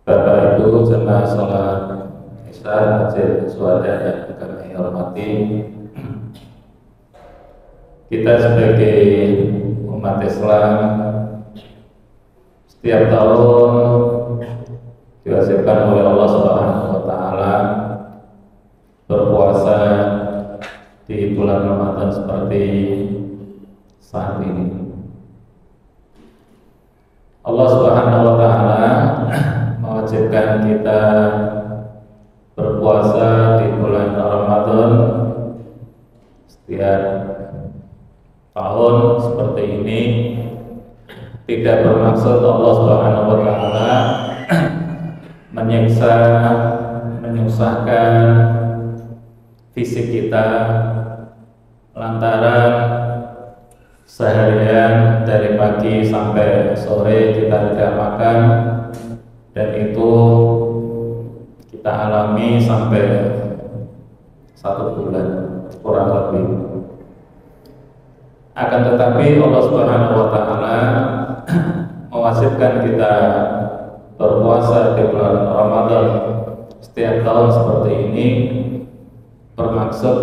Bapak Ibu jemaah salat Isya Masjid Suhada yang kami hormati, kita sebagai umat Islam setiap tahun diwajibkan oleh Allah Subhanahu wa taala berpuasa di bulan Ramadan seperti saat ini. Allah Subhanahu wa taala mewajibkan kita berpuasa di bulan Ramadan setiap tahun seperti ini. Tidak bermaksud Allah Subhanahu wa taala menyiksa, menyusahkan fisik kita lantaran seharian dari pagi sampai sore kita tidak makan, dan itu kita alami sampai 1 bulan kurang lebih. Akan tetapi Allah Subhanahu wa taala mewajibkan kita berpuasa di bulan Ramadan setiap tahun seperti ini, bermaksud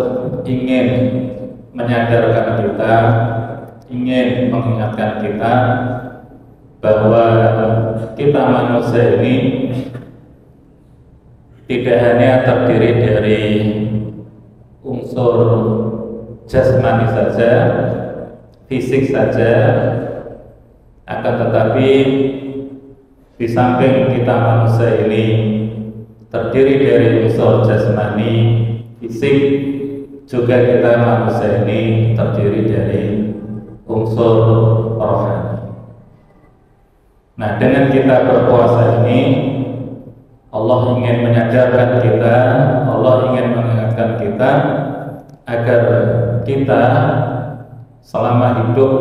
ingin menyadarkan kita, ingin mengingatkan kita bahwa kita manusia ini tidak hanya terdiri dari unsur jasmani saja, fisik saja, akan tetapi di samping kita manusia ini terdiri dari unsur jasmani, fisik, juga kita manusia ini terdiri dari unsur rohani. Nah, dengan kita berpuasa ini, Allah ingin menyadarkan kita, Allah ingin mengingatkan kita agar kita selama hidup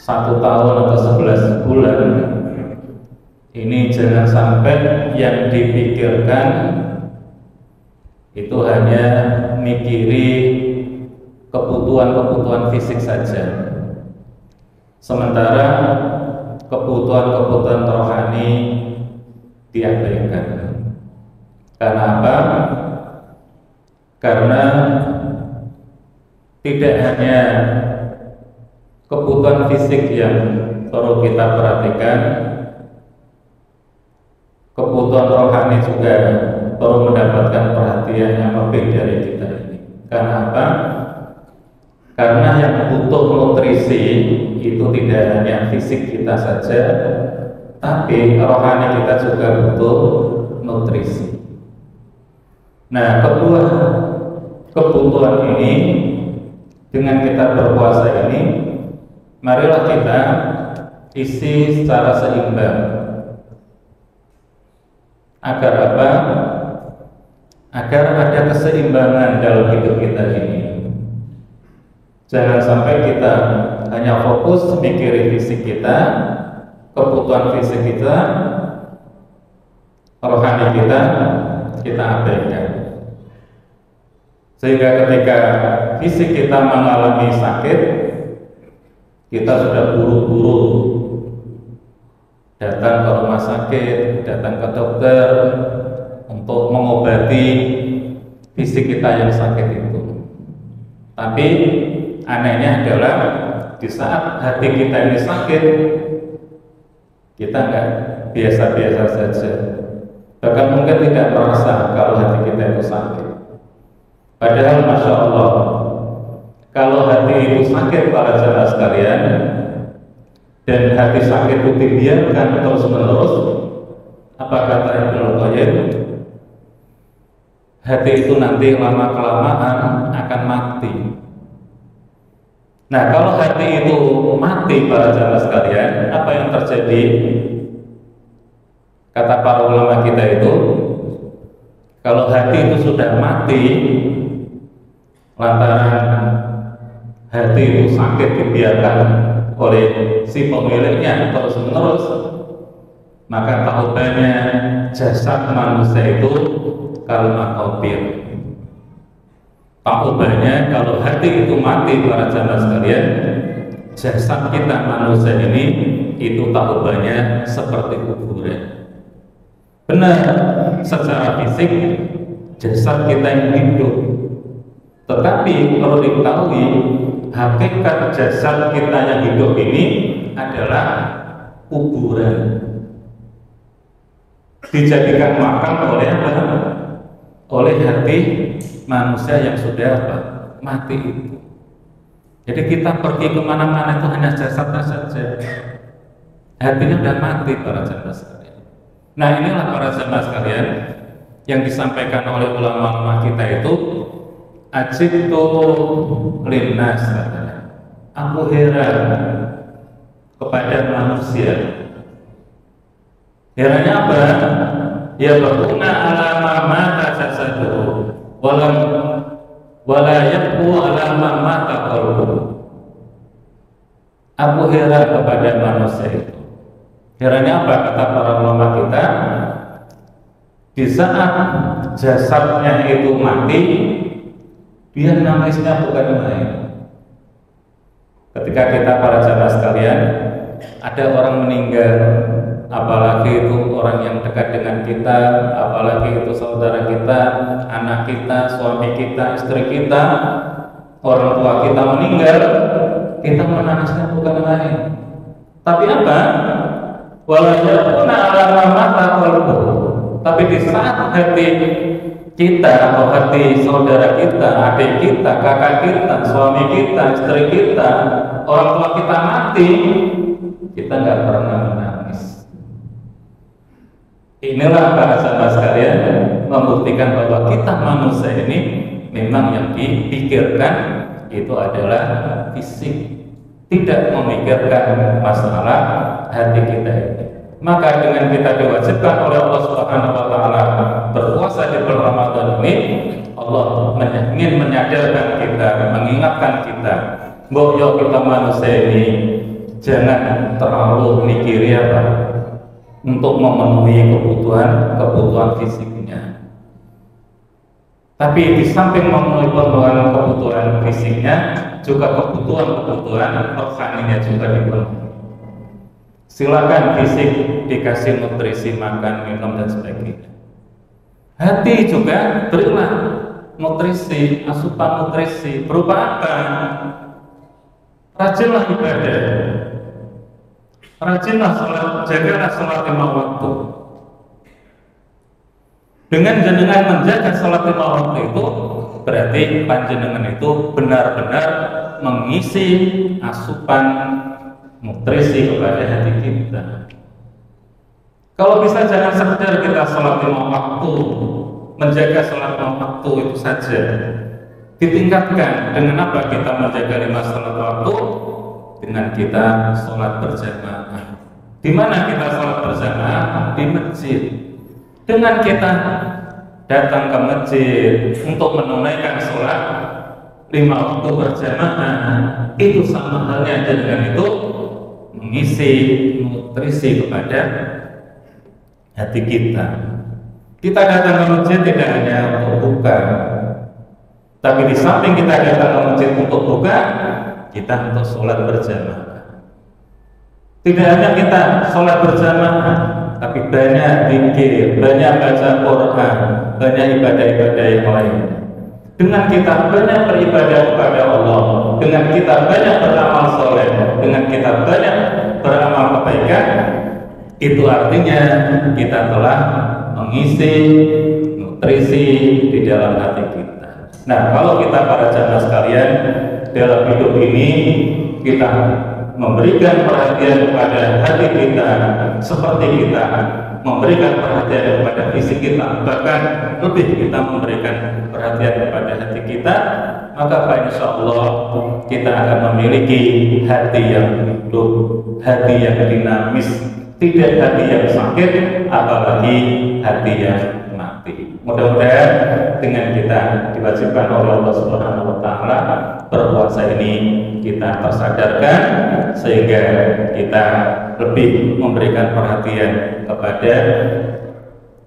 1 tahun atau 11 bulan ini jangan sampai yang dipikirkan itu hanya mikiri kebutuhan-kebutuhan fisik saja, sementara kebutuhan-kebutuhan rohani diabaikan. Karena apa? Karena tidak hanya kebutuhan fisik yang perlu kita perhatikan, kebutuhan rohani juga perlu mendapatkan perhatian yang lebih dari kita ini. Karena apa? Karena yang butuh nutrisi itu tidak hanya fisik kita saja, tapi rohani kita juga butuh nutrisi. Nah, kedua kebutuhan ini dengan kita berpuasa ini, marilah kita isi secara seimbang. Agar apa? Agar ada keseimbangan dalam hidup kita ini. Jangan sampai kita hanya fokus mikirin fisik kita, kebutuhan fisik kita, rohani kita abaikan. Sehingga ketika fisik kita mengalami sakit, kita sudah buru-buru datang ke rumah sakit, datang ke dokter untuk mengobati fisik kita yang sakit itu. Tapi anehnya adalah di saat hati kita ini sakit, kita nggak biasa-biasa saja, bahkan mungkin tidak merasa kalau hati kita itu sakit. Padahal Masya Allah, kalau hati itu sakit para jemaah sekalian, dan hati sakit itu dibiarkan terus menerus, apa kata Ibnu Qayyim? Hati itu nanti lama kelamaan akan mati. Nah, kalau hati itu mati para jemaah sekalian, apa yang terjadi? Kata para ulama kita itu, kalau hati itu sudah mati lantaran hati itu sakit dibiarkan oleh si pemiliknya terus menerus, maka taubahnya jasad manusia itu kalma qaubir. Taubahnya kalau hati itu mati para jamaah sekalian, jasad kita manusia ini itu taubahnya seperti kuburan. Benar, secara fisik jasad kita yang hidup, tetapi perlu diketahui hakikat jasad kita yang hidup ini adalah kuburan, dijadikan makam oleh apa? Oleh hati manusia yang sudah apa? Mati itu. Jadi kita pergi kemana-mana itu hanya jasadnya saja, hatinya sudah mati para jamaah sekalian. Nah inilah para jamaah sekalian yang disampaikan oleh ulama-ulama kita itu, ajibtu linnas, aku heran kepada manusia. Herannya apa? Ya berguna alama mata jasaduhu wala yaqu alama mata qalbuhu. Aku heran kepada manusia itu. Herannya apa? Kata para ulama kita, di saat jasadnya itu mati, dia nangisnya bukan main. Ketika kita para jamaah sekalian, ada orang meninggal, apalagi itu orang yang dekat dengan kita, apalagi itu saudara kita, anak kita, suami kita, istri kita, orang tua kita meninggal, kita menangisnya bukan main. Tapi apa? Walaupun ala mata qalbuhu. Tapi di saat hati kita atau hati saudara kita, adik kita, kakak kita, suami kita, istri kita, orang tua kita mati, kita nggak pernah menangis. Inilah para sahabat sekalian membuktikan bahwa kita manusia ini memang yang dipikirkan itu adalah fisik, tidak memikirkan masalah hati kita ini. Maka dengan kita diwajibkan oleh Allah Subhanahu wa taala berpuasa di bulan Ramadan ini, Allah ingin menyadarkan kita, mengingatkan kita bahwa kita manusia ini jangan terlalu mikir apa untuk memenuhi kebutuhan fisiknya. Tapi di samping memenuhi kebutuhan fisiknya, juga kebutuhan rohaninya juga dipenuhi. Silakan fisik dikasih nutrisi, makan, minum dan sebagainya. Hati juga berilah nutrisi, asupan nutrisi. Berupa apa? Rajinlah ibadah, rajinlah sholat, jagalah sholat 5 waktu. Dengan jenengan menjaga sholat 5 waktu itu, berarti panjenengan itu benar-benar mengisi asupan nutrisi kepada hati kita. Kalau bisa jangan sekedar kita sholat 5 waktu, menjaga sholat 5 waktu itu saja. Ditingkatkan dengan apa kita menjaga 5 sholat waktu? Dengan kita sholat berjamaah. Di mana kita sholat berjamaah? Di masjid. Dengan kita datang ke masjid untuk menunaikan sholat 5 waktu berjamaah, itu sama halnya dengan itu mengisi nutrisi kepada hati kita. Kita datang ke masjid tidak hanya untuk buka, tapi di samping kita datang ke masjid untuk buka, kita untuk sholat berjamaah. Tidak hanya kita sholat berjamaah, tapi banyak zikir, banyak baca Quran, banyak ibadah-ibadah yang lain. Dengan kita banyak beribadah kepada Allah, dengan kita banyak beramal soleh, dengan kita banyak beramal kebaikan, itu artinya kita telah mengisi nutrisi di dalam hati kita. Nah, kalau kita para jamaah sekalian dalam hidup ini kita memberikan perhatian kepada hati kita seperti kita memberikan perhatian kepada fisik kita, bahkan lebih kita memberikan perhatian kepada hati kita, maka insya Allah kita akan memiliki hati yang hidup, hati yang dinamis, tidak hati yang sakit, apalagi hati yang mati. Mudah-mudahan dengan kita diwajibkan oleh Allah Subhanahu wa taala berpuasa ini kita tersadarkan sehingga kita lebih memberikan perhatian kepada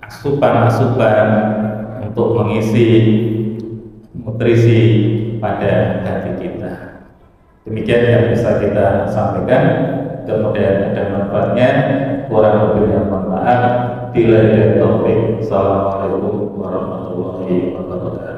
asupan-asupan untuk mengisi nutrisi pada hati kita. Demikian yang bisa kita sampaikan. Kemudian ada manfaatnya, kurang lebihnya mohon maaf. Billahi taufiq. Assalamualaikum warahmatullahi wabarakatuh.